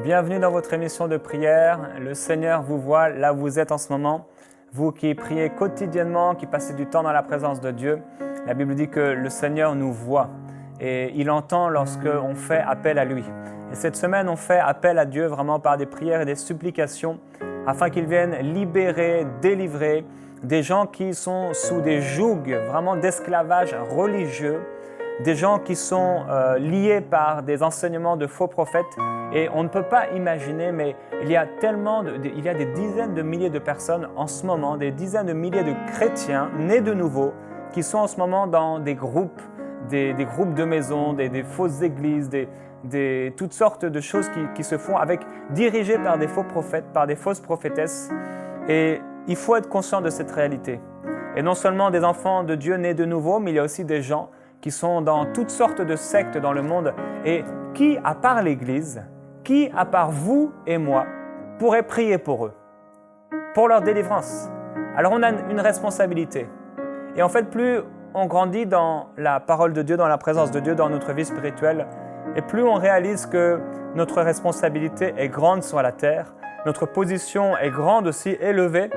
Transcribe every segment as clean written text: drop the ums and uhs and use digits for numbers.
Bienvenue dans votre émission de prière. Le Seigneur vous voit là où vous êtes en ce moment. Vous qui priez quotidiennement, qui passez du temps dans la présence de Dieu, la Bible dit que le Seigneur nous voit et il entend lorsqu'on fait appel à lui. Et cette semaine, on fait appel à Dieu vraiment par des prières et des supplications afin qu'il vienne libérer, délivrer des gens qui sont sous des jougs vraiment d'esclavage religieux, des gens qui sont liés par des enseignements de faux prophètes. Et on ne peut pas imaginer, mais il y a des dizaines de milliers de personnes en ce moment, des dizaines de milliers de chrétiens nés de nouveau, qui sont en ce moment dans des groupes, des groupes de maisons, des fausses églises, toutes sortes de choses qui se font dirigées par des faux prophètes, par des fausses prophétesses. Et il faut être conscient de cette réalité. Et non seulement des enfants de Dieu nés de nouveau, mais il y a aussi des gens qui sont dans toutes sortes de sectes dans le monde. Et qui, à part l'Église, qui, à part vous et moi, pourrait prier pour eux, pour leur délivrance? Alors on a une responsabilité. Et en fait, plus on grandit dans la parole de Dieu, dans la présence de Dieu, dans notre vie spirituelle, et plus on réalise que notre responsabilité est grande sur la terre, notre position est grande aussi, élevée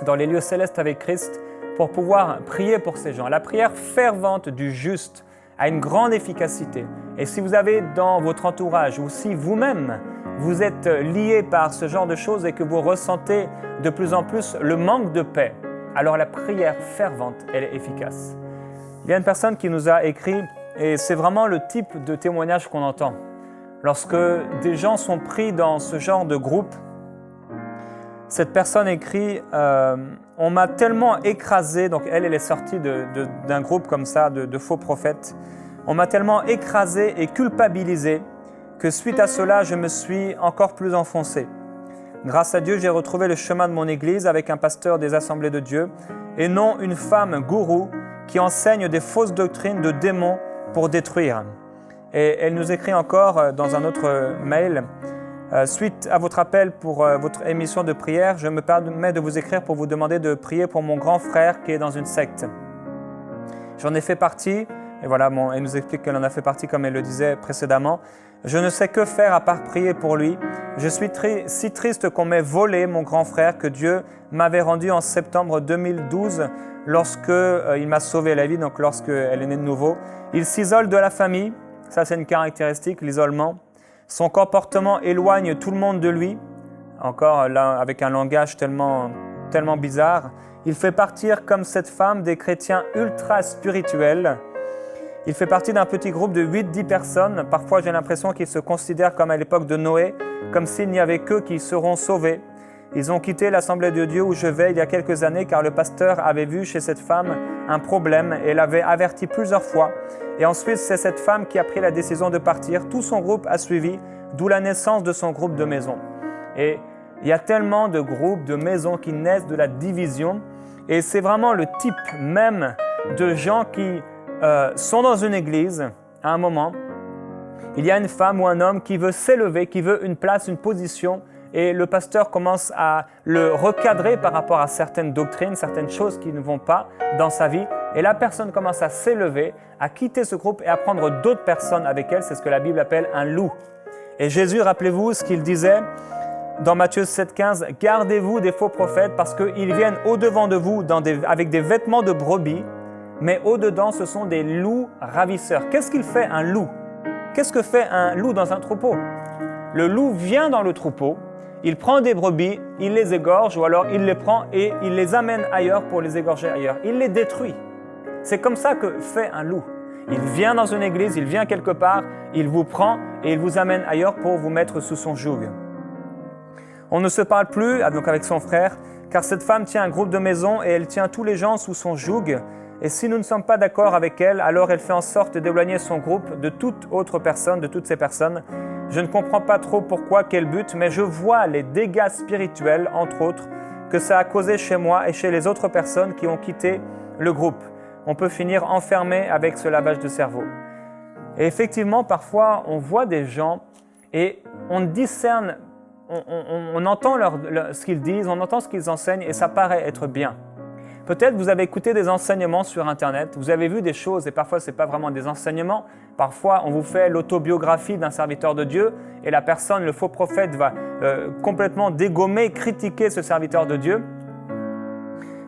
dans les lieux célestes avec Christ, pour pouvoir prier pour ces gens. La prière fervente du juste a une grande efficacité. Et si vous avez dans votre entourage ou si vous-même, vous êtes lié par ce genre de choses et que vous ressentez de plus en plus le manque de paix, alors la prière fervente, elle est efficace. Il y a une personne qui nous a écrit, et c'est vraiment le type de témoignage qu'on entend. Lorsque des gens sont pris dans ce genre de groupe, cette personne écrit « On m'a tellement écrasé », donc elle est sortie d'un groupe comme ça, de faux prophètes. « On m'a tellement écrasé et culpabilisé que suite à cela, je me suis encore plus enfoncé. Grâce à Dieu, j'ai retrouvé le chemin de mon église avec un pasteur des Assemblées de Dieu et non une femme gourou qui enseigne des fausses doctrines de démons pour détruire. » Et elle nous écrit encore dans un autre mail « Suite à votre appel pour votre émission de prière, je me permets de vous écrire pour vous demander de prier pour mon grand frère qui est dans une secte. J'en ai fait partie, et voilà, elle nous explique qu'elle en a fait partie comme elle le disait précédemment. Je ne sais que faire à part prier pour lui. Je suis si triste qu'on m'ait volé mon grand frère que Dieu m'avait rendu en septembre 2012 lorsqu'il m'a sauvé la vie, donc lorsqu'elle est née de nouveau. Il s'isole de la famille, ça c'est une caractéristique, l'isolement. Son comportement éloigne tout le monde de lui, encore là avec un langage tellement bizarre. Il fait partir, comme cette femme, des chrétiens ultra spirituels. Il fait partie d'un petit groupe de 8-10 personnes. Parfois, j'ai l'impression qu'ils se considèrent comme à l'époque de Noé, comme s'il n'y avait qu'eux qui seront sauvés. Ils ont quitté l'Assemblée de Dieu où je vais il y a quelques années car le pasteur avait vu chez cette femme un problème et l'avait averti plusieurs fois. Et ensuite, c'est cette femme qui a pris la décision de partir. Tout son groupe a suivi, d'où la naissance de son groupe de maisons. Et il y a tellement de groupes, de maisons qui naissent de la division. Et c'est vraiment le type même de gens qui sont dans une église à un moment. Il y a une femme ou un homme qui veut s'élever, qui veut une place, une position. Et le pasteur commence à le recadrer par rapport à certaines doctrines, certaines choses qui ne vont pas dans sa vie. Et la personne commence à s'élever, à quitter ce groupe et à prendre d'autres personnes avec elle. C'est ce que la Bible appelle un loup. Et Jésus, rappelez-vous ce qu'il disait dans Matthieu 7,15, « Gardez-vous des faux prophètes parce qu'ils viennent au-devant de vous avec des vêtements de brebis, mais au-dedans, ce sont des loups ravisseurs. » Qu'est-ce qu'il fait un loup? Qu'est-ce que fait un loup dans un troupeau? Le loup vient dans le troupeau, il prend des brebis, il les égorge ou alors il les prend et il les amène ailleurs pour les égorger ailleurs. Il les détruit. C'est comme ça que fait un loup. Il vient dans une église, il vient quelque part, il vous prend et il vous amène ailleurs pour vous mettre sous son joug. On ne se parle plus donc avec son frère car cette femme tient un groupe de maison et elle tient tous les gens sous son joug. Et si nous ne sommes pas d'accord avec elle, alors elle fait en sorte d'éloigner son groupe de toute autre personne, de toutes ces personnes. Je ne comprends pas trop pourquoi, quel but, mais je vois les dégâts spirituels, entre autres, que ça a causé chez moi et chez les autres personnes qui ont quitté le groupe. On peut finir enfermé avec ce lavage de cerveau. Et effectivement, parfois, on voit des gens et on discerne, on entend ce qu'ils disent, on entend ce qu'ils enseignent et ça paraît être bien. Peut-être vous avez écouté des enseignements sur Internet, vous avez vu des choses et parfois ce n'est pas vraiment des enseignements, Parfois, on vous fait l'autobiographie d'un serviteur de Dieu et la personne, le faux prophète, va complètement dégommer, critiquer ce serviteur de Dieu.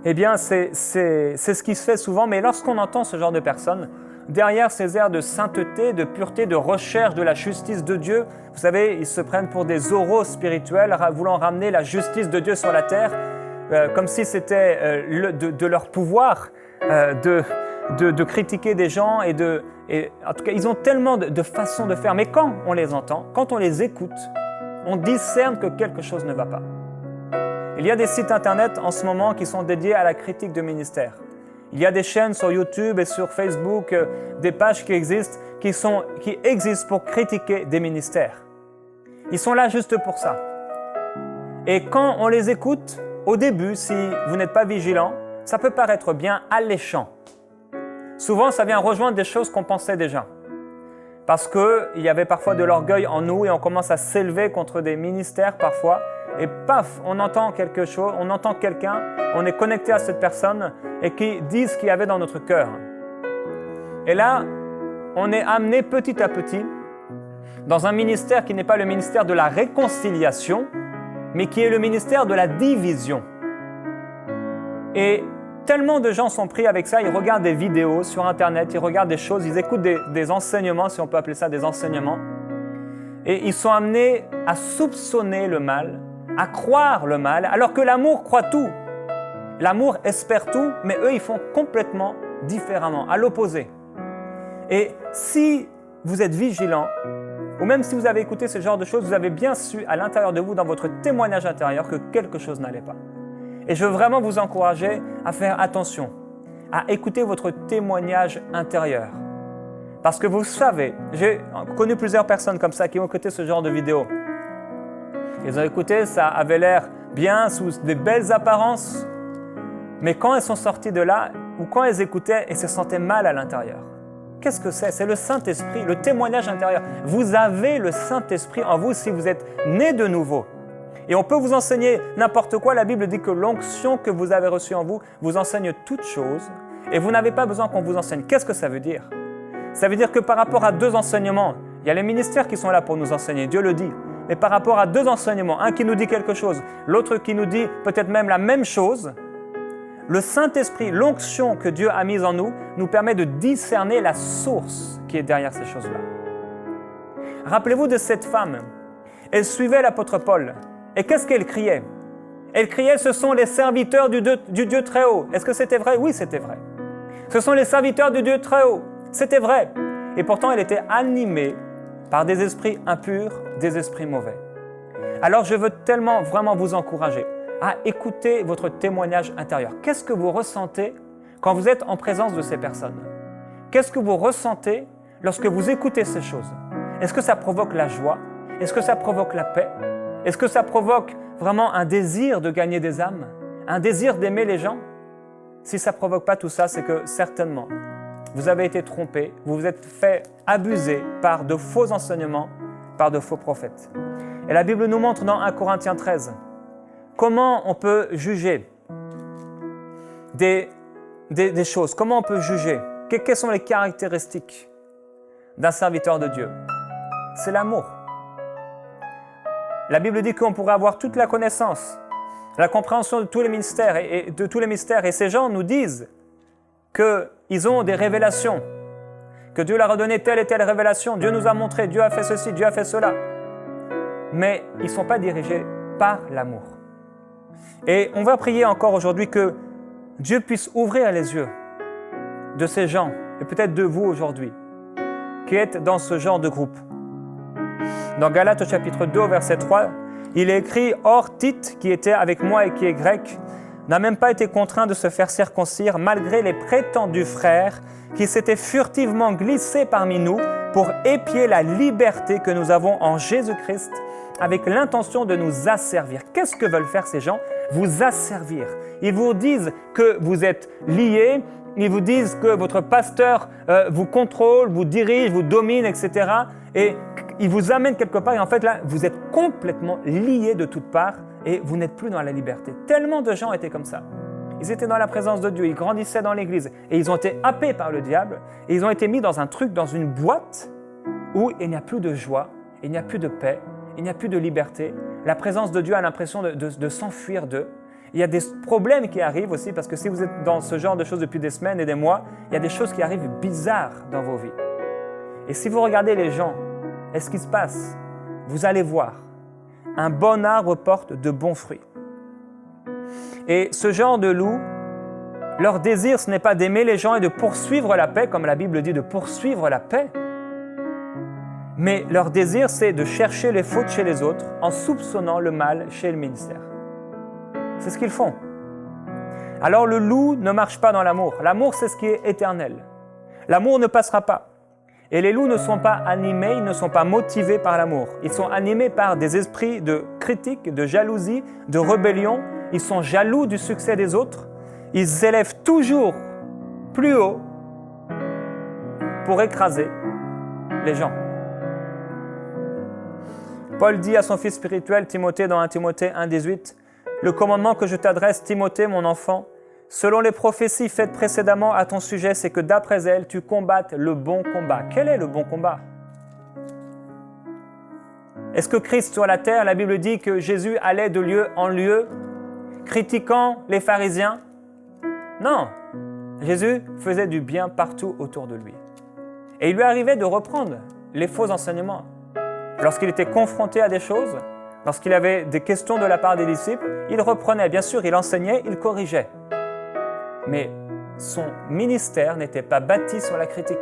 Eh bien, c'est ce qui se fait souvent, mais lorsqu'on entend ce genre de personnes, derrière ces airs de sainteté, de pureté, de recherche de la justice de Dieu, vous savez, ils se prennent pour des oraux spirituels, voulant ramener la justice de Dieu sur la terre, comme si c'était de leur pouvoir de critiquer des gens. En tout cas, ils ont tellement de façons de faire. Mais quand on les entend, quand on les écoute, on discerne que quelque chose ne va pas. Il y a des sites internet en ce moment qui sont dédiés à la critique de ministères. Il y a des chaînes sur YouTube et sur Facebook, des pages qui existent pour critiquer des ministères. Ils sont là juste pour ça. Et quand on les écoute, au début, si vous n'êtes pas vigilant, ça peut paraître bien alléchant. Souvent, ça vient rejoindre des choses qu'on pensait déjà. Parce qu'il y avait parfois de l'orgueil en nous et on commence à s'élever contre des ministères parfois. Et paf, on entend quelque chose, on entend quelqu'un, on est connecté à cette personne et qui dit ce qu'il y avait dans notre cœur. Et là, on est amené petit à petit dans un ministère qui n'est pas le ministère de la réconciliation, mais qui est le ministère de la division. Et tellement de gens sont pris avec ça, ils regardent des vidéos sur Internet, ils regardent des choses, ils écoutent des enseignements, si on peut appeler ça des enseignements, et ils sont amenés à soupçonner le mal, à croire le mal, alors que l'amour croit tout. L'amour espère tout, mais eux, ils font complètement différemment, à l'opposé. Et si vous êtes vigilant, ou même si vous avez écouté ce genre de choses, vous avez bien su à l'intérieur de vous, dans votre témoignage intérieur, que quelque chose n'allait pas. Et je veux vraiment vous encourager à faire attention, à écouter votre témoignage intérieur. Parce que vous savez, j'ai connu plusieurs personnes comme ça qui ont écouté ce genre de vidéos. Ils ont écouté, ça avait l'air bien, sous des belles apparences. Mais quand elles sont sorties de là, ou quand elles écoutaient, elles se sentaient mal à l'intérieur. Qu'est-ce que c'est? C'est le Saint-Esprit, le témoignage intérieur. Vous avez le Saint-Esprit en vous si vous êtes né de nouveau. Et on peut vous enseigner n'importe quoi. La Bible dit que l'onction que vous avez reçue en vous vous enseigne toutes choses. Et vous n'avez pas besoin qu'on vous enseigne. Qu'est-ce que ça veut dire? Ça veut dire que par rapport à deux enseignements, il y a les ministères qui sont là pour nous enseigner, Dieu le dit. Mais par rapport à deux enseignements, un qui nous dit quelque chose, l'autre qui nous dit peut-être même la même chose, le Saint-Esprit, l'onction que Dieu a mise en nous, nous permet de discerner la source qui est derrière ces choses-là. Rappelez-vous de cette femme. Elle suivait l'apôtre Paul. Et qu'est-ce qu'elle criait? Elle criait, ce sont les serviteurs du Dieu très haut. Est-ce que c'était vrai? Oui, c'était vrai. Ce sont les serviteurs du Dieu très haut. C'était vrai. Et pourtant, elle était animée par des esprits impurs, des esprits mauvais. Alors, je veux tellement vraiment vous encourager à écouter votre témoignage intérieur. Qu'est-ce que vous ressentez quand vous êtes en présence de ces personnes? Qu'est-ce que vous ressentez lorsque vous écoutez ces choses? Est-ce que ça provoque la joie? Est-ce que ça provoque la paix? Est-ce que ça provoque vraiment un désir de gagner des âmes? Un désir d'aimer les gens? Si ça ne provoque pas tout ça, c'est que certainement, vous avez été trompé, vous vous êtes fait abuser par de faux enseignements, par de faux prophètes. Et la Bible nous montre dans 1 Corinthiens 13 comment on peut juger des choses, comment on peut juger, quelles sont les caractéristiques d'un serviteur de Dieu. C'est l'amour. La Bible dit qu'on pourrait avoir toute la connaissance, la compréhension de tous les mystères et ces gens nous disent qu'ils ont des révélations, que Dieu leur a donné telle et telle révélation, Dieu nous a montré, Dieu a fait ceci, Dieu a fait cela. Mais ils ne sont pas dirigés par l'amour. Et on va prier encore aujourd'hui que Dieu puisse ouvrir les yeux de ces gens, et peut-être de vous aujourd'hui, qui êtes dans ce genre de groupe. Dans Galates au chapitre 2, verset 3, il est écrit « Or, Tite, qui était avec moi et qui est grec, n'a même pas été contraint de se faire circoncire malgré les prétendus frères qui s'étaient furtivement glissés parmi nous pour épier la liberté que nous avons en Jésus-Christ avec l'intention de nous asservir. » Qu'est-ce que veulent faire ces gens? Vous asservir. Ils vous disent que vous êtes liés, ils vous disent que votre pasteur vous contrôle, vous dirige, vous domine, etc. Et ils vous amènent quelque part et en fait là, vous êtes complètement liés de toutes parts et vous n'êtes plus dans la liberté. Tellement de gens étaient comme ça. Ils étaient dans la présence de Dieu, ils grandissaient dans l'église et ils ont été happés par le diable et ils ont été mis dans un truc, dans une boîte où il n'y a plus de joie, il n'y a plus de paix, il n'y a plus de liberté. La présence de Dieu a l'impression de s'enfuir d'eux. Il y a des problèmes qui arrivent aussi parce que si vous êtes dans ce genre de choses depuis des semaines et des mois, il y a des choses qui arrivent bizarres dans vos vies. Et si vous regardez les gens, est-ce qu'il se passe? Vous allez voir, un bon arbre porte de bons fruits. Et ce genre de loups, leur désir, ce n'est pas d'aimer les gens et de poursuivre la paix, comme la Bible dit, de poursuivre la paix. Mais leur désir, c'est de chercher les fautes chez les autres en soupçonnant le mal chez le ministère. C'est ce qu'ils font. Alors le loup ne marche pas dans l'amour. L'amour, c'est ce qui est éternel. L'amour ne passera pas. Et les loups ne sont pas animés, ils ne sont pas motivés par l'amour. Ils sont animés par des esprits de critique, de jalousie, de rébellion. Ils sont jaloux du succès des autres. Ils s'élèvent toujours plus haut pour écraser les gens. Paul dit à son fils spirituel, Timothée, dans 1 Timothée 1,18, « Le commandement que je t'adresse, Timothée, mon enfant, selon les prophéties faites précédemment à ton sujet, c'est que d'après elles, tu combattes le bon combat. » Quel est le bon combat? Est-ce que Christ sur la terre, la Bible dit que Jésus allait de lieu en lieu, critiquant les pharisiens? Non, Jésus faisait du bien partout autour de lui. Et il lui arrivait de reprendre les faux enseignements. Lorsqu'il était confronté à des choses, lorsqu'il avait des questions de la part des disciples, il reprenait. Bien sûr, il enseignait, il corrigeait. Mais son ministère n'était pas bâti sur la critique.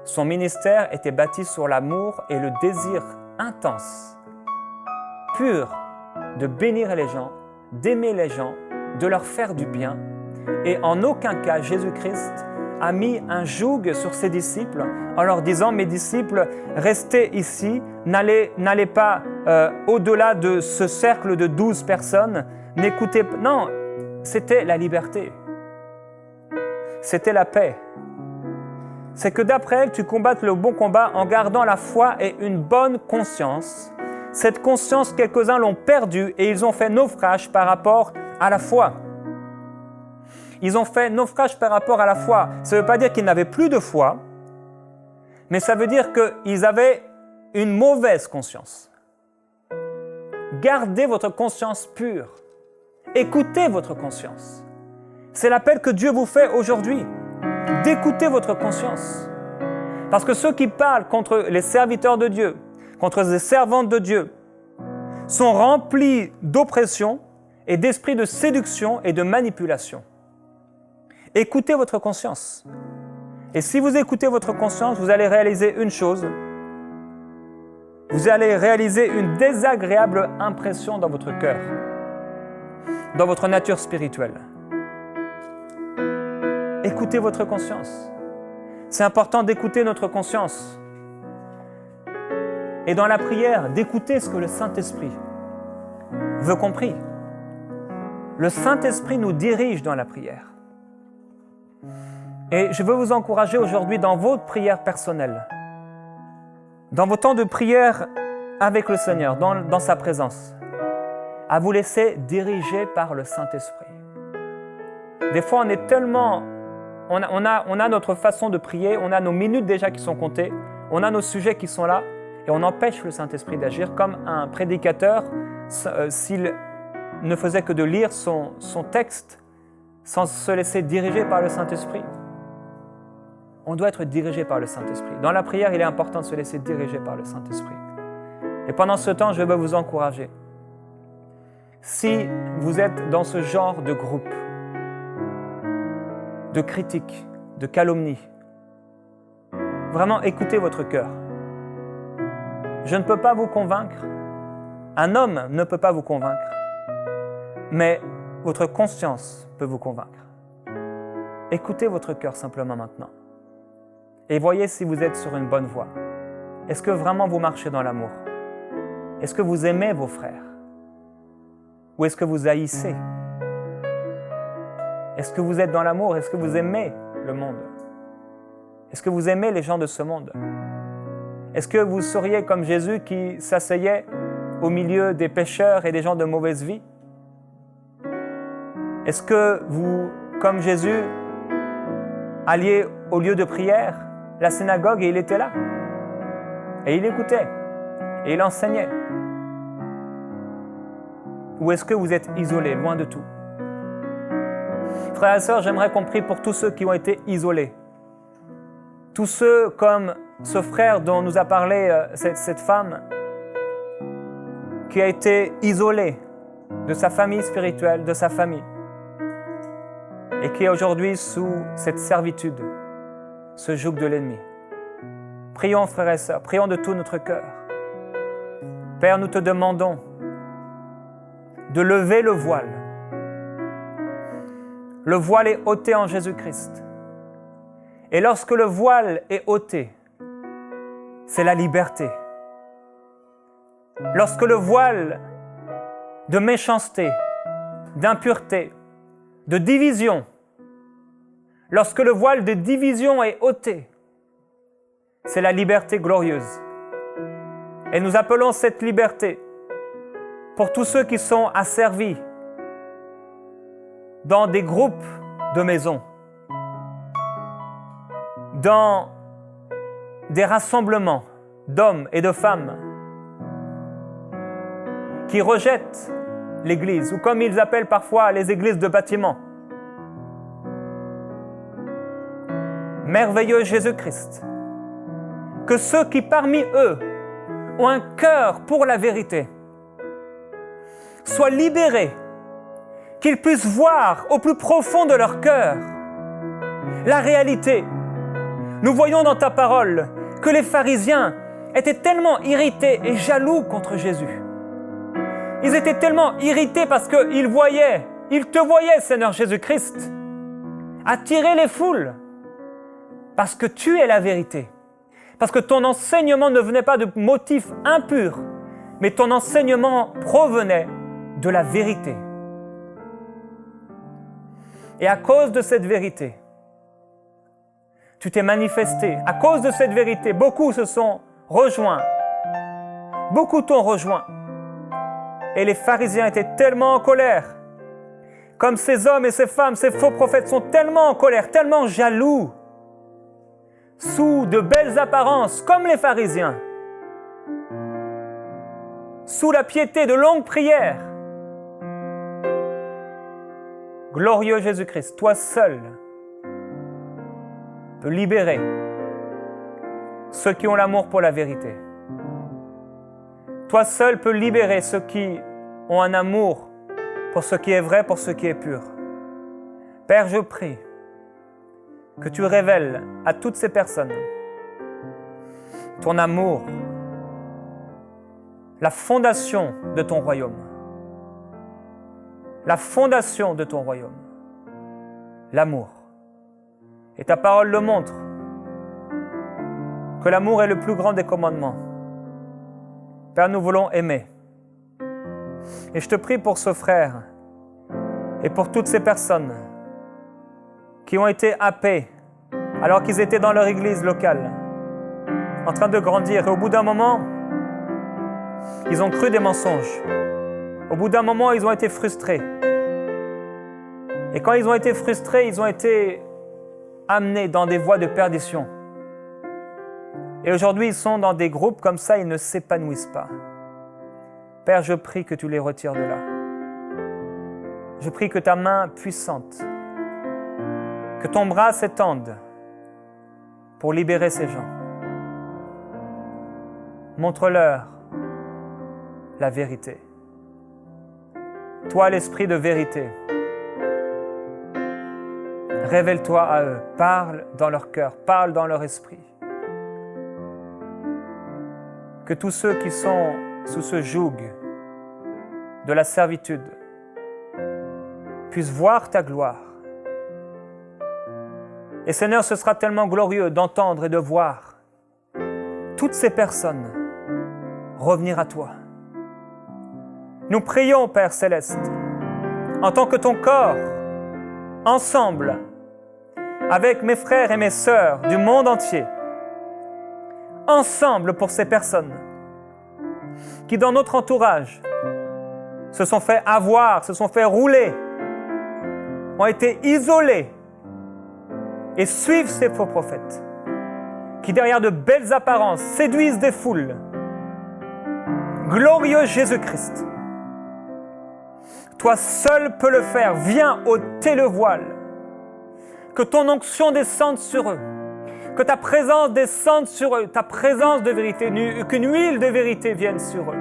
Son ministère était bâti sur l'amour et le désir intense, pur, de bénir les gens, d'aimer les gens, de leur faire du bien. Et en aucun cas, Jésus-Christ a mis un joug sur ses disciples en leur disant « Mes disciples, restez ici, n'allez pas au-delà de ce cercle de 12 personnes, n'écoutez pas. » Non, c'était la liberté. C'était la paix. C'est que d'après elle, tu combattes le bon combat en gardant la foi et une bonne conscience. Cette conscience, quelques-uns l'ont perdue et ils ont fait naufrage par rapport à la foi. Ils ont fait naufrage par rapport à la foi. Ça ne veut pas dire qu'ils n'avaient plus de foi, mais ça veut dire qu'ils avaient une mauvaise conscience. Gardez votre conscience pure. Écoutez votre conscience. C'est l'appel que Dieu vous fait aujourd'hui, d'écouter votre conscience. Parce que ceux qui parlent contre les serviteurs de Dieu, contre les servantes de Dieu, sont remplis d'oppression et d'esprit de séduction et de manipulation. Écoutez votre conscience. Et si vous écoutez votre conscience, vous allez réaliser une chose. Vous allez réaliser une désagréable impression dans votre cœur, dans votre nature spirituelle. Écoutez votre conscience. C'est important d'écouter notre conscience. Et dans la prière, d'écouter ce que le Saint-Esprit veut compris. Le Saint-Esprit nous dirige dans la prière. Et je veux vous encourager aujourd'hui dans votre prière personnelle, dans vos temps de prière avec le Seigneur, dans sa présence, à vous laisser diriger par le Saint-Esprit. Des fois, on est tellement... On a notre façon de prier, on a nos minutes déjà qui sont comptées, on a nos sujets qui sont là, et on empêche le Saint-Esprit d'agir comme un prédicateur, s'il ne faisait que de lire son texte sans se laisser diriger par le Saint-Esprit. On doit être dirigé par le Saint-Esprit. Dans la prière, il est important de se laisser diriger par le Saint-Esprit. Et pendant ce temps, je veux vous encourager. Si vous êtes dans ce genre de groupe, de critique, de calomnie, vraiment écoutez votre cœur. Je ne peux pas vous convaincre, un homme ne peut pas vous convaincre, mais votre conscience peut vous convaincre. Écoutez votre cœur simplement maintenant et voyez si vous êtes sur une bonne voie. Est-ce que vraiment vous marchez dans l'amour? Est-ce que vous aimez vos frères? Ou est-ce que vous haïssez? Est-ce que vous êtes dans l'amour? Est-ce que vous aimez le monde? Est-ce que vous aimez les gens de ce monde? Est-ce que vous seriez comme Jésus qui s'asseyait au milieu des pécheurs et des gens de mauvaise vie? Est-ce que vous, comme Jésus, alliez au lieu de prière, la synagogue, et il était là? Et il écoutait, et il enseignait. Ou est-ce que vous êtes isolés, loin de tout? Frères et sœurs, j'aimerais qu'on prie pour tous ceux qui ont été isolés. Tous ceux comme ce frère dont nous a parlé cette femme, qui a été isolé de sa famille spirituelle, de sa famille, et qui est aujourd'hui sous cette servitude, ce joug de l'ennemi. Prions, frères et sœurs, prions de tout notre cœur. Père, nous te demandons de lever le voile. Le voile est ôté en Jésus-Christ. Et lorsque le voile est ôté, c'est la liberté. Lorsque le voile de méchanceté, d'impureté, de division, lorsque le voile de division est ôté, c'est la liberté glorieuse. Et nous appelons cette liberté pour tous ceux qui sont asservis dans des groupes de maisons, dans des rassemblements d'hommes et de femmes qui rejettent l'Église, ou comme ils appellent parfois les églises de bâtiment. Merveilleux Jésus-Christ, que ceux qui parmi eux ont un cœur pour la vérité soient libérés, qu'ils puissent voir au plus profond de leur cœur la réalité. Nous voyons dans ta parole que les pharisiens étaient tellement irrités et jaloux contre Jésus. Ils étaient tellement irrités parce qu'ils voyaient, ils te voyaient, Seigneur Jésus-Christ, attirer les foules parce que tu es la vérité. Parce que ton enseignement ne venait pas de motifs impurs, mais ton enseignement provenait de la vérité. Et à cause de cette vérité, tu t'es manifesté. À cause de cette vérité, beaucoup se sont rejoints. Beaucoup t'ont rejoint. Et les pharisiens étaient tellement en colère. Comme ces hommes et ces femmes, ces faux prophètes sont tellement en colère, tellement jaloux, sous de belles apparences, comme les pharisiens, sous la piété de longues prières. Glorieux Jésus-Christ, toi seul peux libérer ceux qui ont l'amour pour la vérité. Toi seul peux libérer ceux qui ont un amour pour ce qui est vrai, pour ce qui est pur. Père, je prie que tu révèles à toutes ces personnes ton amour, la fondation de ton royaume. La fondation de ton royaume, l'amour. Et ta parole le montre, que l'amour est le plus grand des commandements. Père, nous voulons aimer. Et je te prie pour ce frère et pour toutes ces personnes qui ont été happés alors qu'ils étaient dans leur église locale, en train de grandir. Et au bout d'un moment, ils ont cru des mensonges. Au bout d'un moment, ils ont été frustrés. Et quand ils ont été frustrés, ils ont été amenés dans des voies de perdition. Et aujourd'hui, ils sont dans des groupes comme ça, ils ne s'épanouissent pas. Père, je prie que tu les retires de là. Je prie que ta main puissante, que ton bras s'étende pour libérer ces gens. Montre-leur la vérité. Toi, l'esprit de vérité, révèle-toi à eux, parle dans leur cœur, parle dans leur esprit. Que tous ceux qui sont sous ce joug de la servitude puissent voir ta gloire. Et Seigneur, ce sera tellement glorieux d'entendre et de voir toutes ces personnes revenir à toi. Nous prions, Père Céleste, en tant que ton corps, ensemble, avec mes frères et mes sœurs du monde entier, ensemble pour ces personnes qui, dans notre entourage, se sont fait avoir, se sont fait rouler ont été isolés et suivent ces faux prophètes qui, derrière de belles apparences, séduisent des foules. Glorieux Jésus-Christ, toi seul peux le faire. Viens ôter le voile. Que ton onction descende sur eux. Que ta présence descende sur eux. Ta présence de vérité, qu'une huile de vérité vienne sur eux.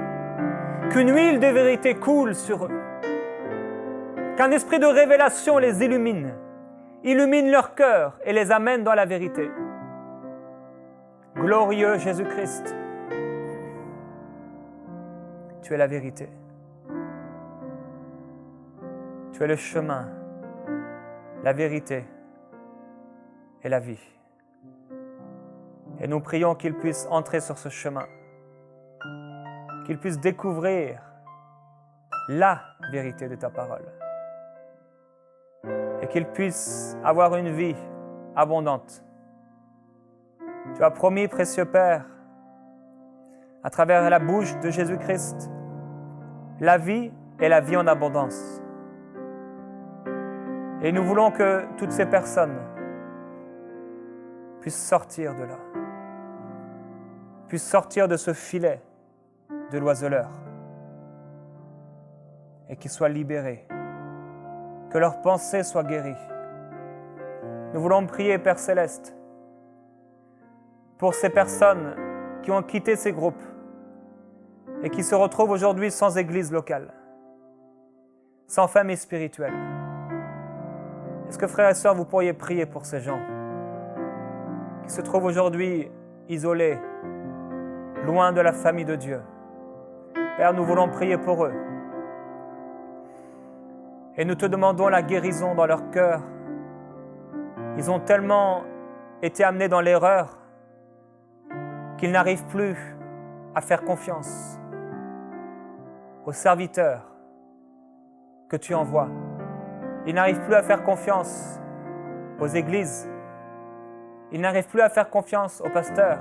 Qu'une huile de vérité coule sur eux. Qu'un esprit de révélation les illumine. Illumine leur cœur et les amène dans la vérité. Glorieux Jésus-Christ, tu es la vérité. Tu es le chemin, la vérité et la vie. Et nous prions qu'ils puissent entrer sur ce chemin, qu'ils puissent découvrir la vérité de ta parole et qu'ils puissent avoir une vie abondante. Tu as promis, précieux Père, à travers la bouche de Jésus-Christ, la vie et la vie en abondance. Et nous voulons que toutes ces personnes puissent sortir de là, puissent sortir de ce filet de l'oiseleur et qu'ils soient libérés, que leurs pensées soient guéries. Nous voulons prier, Père Céleste, pour ces personnes qui ont quitté ces groupes et qui se retrouvent aujourd'hui sans église locale, sans famille spirituelle. Est-ce que, frères et sœurs, vous pourriez prier pour ces gens qui se trouvent aujourd'hui isolés, loin de la famille de Dieu? Père, nous voulons prier pour eux. Et nous te demandons la guérison dans leur cœur. Ils ont tellement été amenés dans l'erreur qu'ils n'arrivent plus à faire confiance aux serviteurs que tu envoies. Ils n'arrivent plus à faire confiance aux églises. Ils n'arrivent plus à faire confiance aux pasteurs.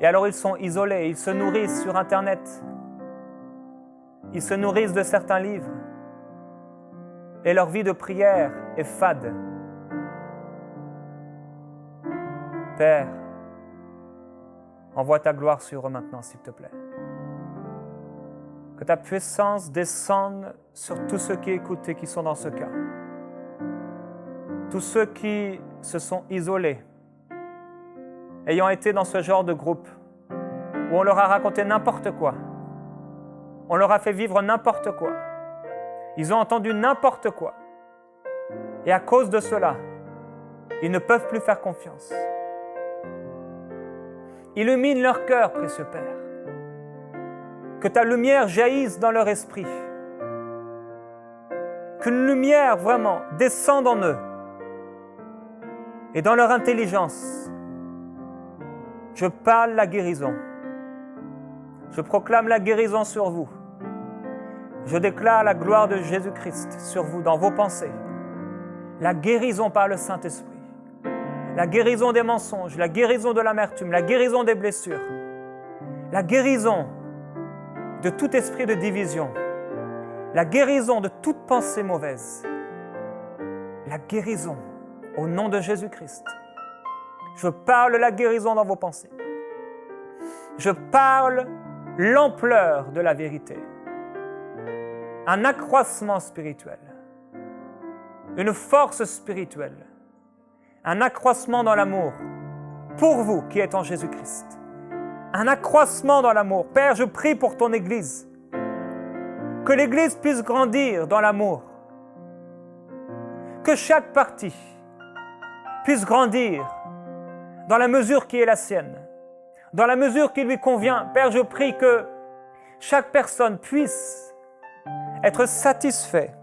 Et alors ils sont isolés, ils se nourrissent sur Internet. Ils se nourrissent de certains livres. Et leur vie de prière est fade. Père, envoie ta gloire sur eux maintenant, s'il te plaît. Que ta puissance descende sur tous ceux qui écoutent et qui sont dans ce cas. Tous ceux qui se sont isolés, ayant été dans ce genre de groupe, où on leur a raconté n'importe quoi, on leur a fait vivre n'importe quoi, ils ont entendu n'importe quoi, et à cause de cela, ils ne peuvent plus faire confiance. Illumine leur cœur, précieux Père. Que ta lumière jaillisse dans leur esprit. Qu'une lumière vraiment descende en eux et dans leur intelligence. Je parle la guérison. Je proclame la guérison sur vous. Je déclare la gloire de Jésus-Christ sur vous, dans vos pensées. La guérison par le Saint-Esprit. La guérison des mensonges, la guérison de l'amertume, la guérison des blessures. La guérison de tout esprit de division. La guérison de toute pensée mauvaise. La guérison au nom de Jésus-Christ. Je parle la guérison dans vos pensées. Je parle l'ampleur de la vérité. Un accroissement spirituel. Une force spirituelle. Un accroissement dans l'amour pour vous qui êtes en Jésus-Christ. Un accroissement dans l'amour. Père, je prie pour ton Église. Que l'Église puisse grandir dans l'amour. Que chaque partie puisse grandir dans la mesure qui est la sienne, dans la mesure qui lui convient. Père, je prie que chaque personne puisse être satisfait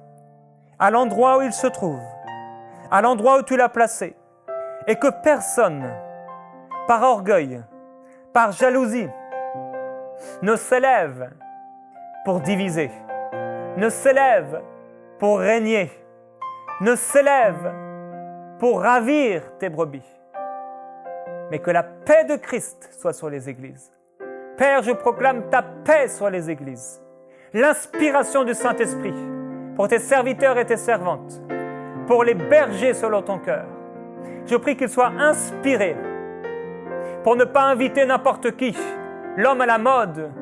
à l'endroit où il se trouve, à l'endroit où tu l'as placé, et que personne, par orgueil, par jalousie, ne s'élève pour diviser, ne s'élève pour régner, ne s'élève pour ravir tes brebis, mais que la paix de Christ soit sur les églises. Père, je proclame ta paix sur les églises, l'inspiration du Saint-Esprit pour tes serviteurs et tes servantes, pour les bergers selon ton cœur. Je prie qu'ils soient inspirés pour ne pas inviter n'importe qui, l'homme à la mode,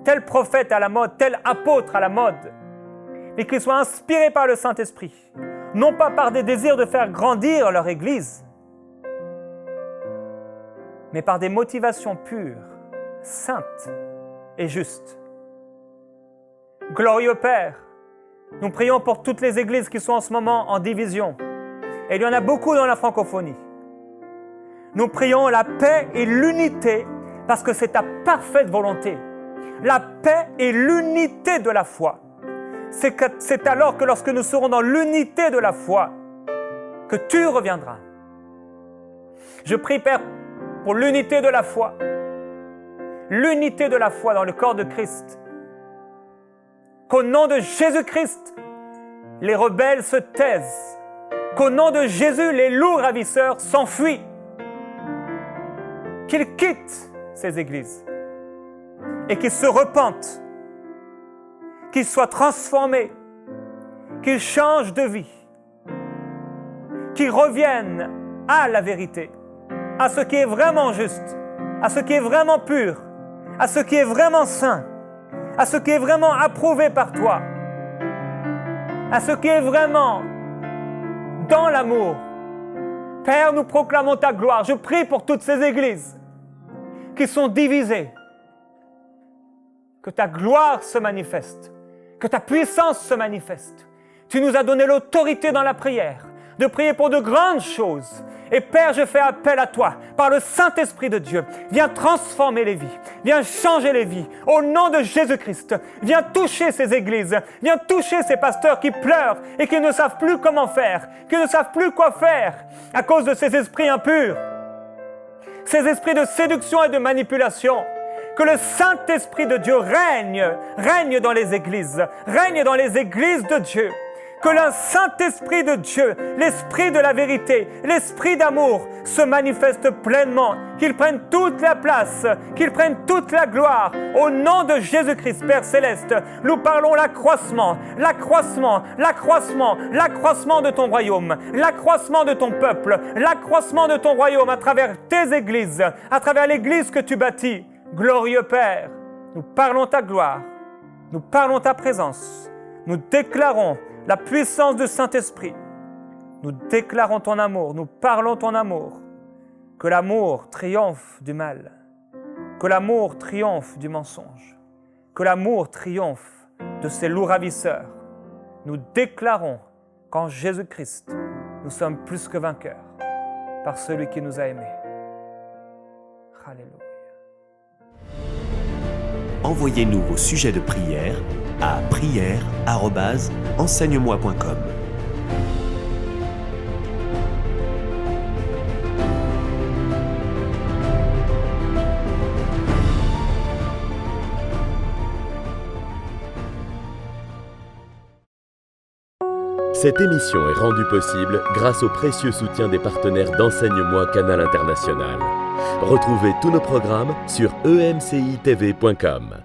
tel prophète à la mode, tel apôtre à la mode, mais qu'ils soient inspirés par le Saint-Esprit, non pas par des désirs de faire grandir leur Église, mais par des motivations pures, saintes et justes. Glorieux Père, nous prions pour toutes les églises qui sont en ce moment en division. Et il y en a beaucoup dans la francophonie. Nous prions la paix et l'unité parce que c'est ta parfaite volonté. La paix et l'unité de la foi. C'est alors que lorsque nous serons dans l'unité de la foi que tu reviendras. Je prie, Père, pour l'unité de la foi. L'unité de la foi dans le corps de Christ. Qu'au nom de Jésus-Christ, les rebelles se taisent. Qu'au nom de Jésus, les loups ravisseurs s'enfuient. Qu'ils quittent ces églises et qu'ils se repentent, qu'ils soient transformés, qu'ils changent de vie, qu'ils reviennent à la vérité, à ce qui est vraiment juste, à ce qui est vraiment pur, à ce qui est vraiment saint, à ce qui est vraiment approuvé par toi, à ce qui est vraiment dans l'amour. Père, nous proclamons ta gloire. Je prie pour toutes ces églises qui sont divisées. Que ta gloire se manifeste, que ta puissance se manifeste. Tu nous as donné l'autorité dans la prière de prier pour de grandes choses. Et Père, je fais appel à toi, par le Saint-Esprit de Dieu. Viens transformer les vies, viens changer les vies. Au nom de Jésus-Christ, viens toucher ces églises, viens toucher ces pasteurs qui pleurent et qui ne savent plus comment faire, qui ne savent plus quoi faire à cause de ces esprits impurs, ces esprits de séduction et de manipulation. Que le Saint-Esprit de Dieu règne dans les églises de Dieu. Que le Saint-Esprit de Dieu, l'Esprit de la vérité, l'Esprit d'amour se manifeste pleinement, qu'il prenne toute la place, qu'il prenne toute la gloire. Au nom de Jésus-Christ, Père Céleste, nous parlons l'accroissement de ton royaume, l'accroissement de ton peuple, l'accroissement de ton royaume à travers tes églises, à travers l'église que tu bâtis. Glorieux Père, nous parlons ta gloire, nous parlons ta présence, nous déclarons la puissance du Saint-Esprit. Nous déclarons ton amour, nous parlons ton amour. Que l'amour triomphe du mal, que l'amour triomphe du mensonge, que l'amour triomphe de ces loups ravisseurs. Nous déclarons qu'en Jésus-Christ, nous sommes plus que vainqueurs par celui qui nous a aimés. Alléluia. Envoyez-nous vos sujets de prière à prière@enseigne-moi.com. Cette émission est rendue possible grâce au précieux soutien des partenaires d'Enseigne-moi Canal International. Retrouvez tous nos programmes sur emcitv.com.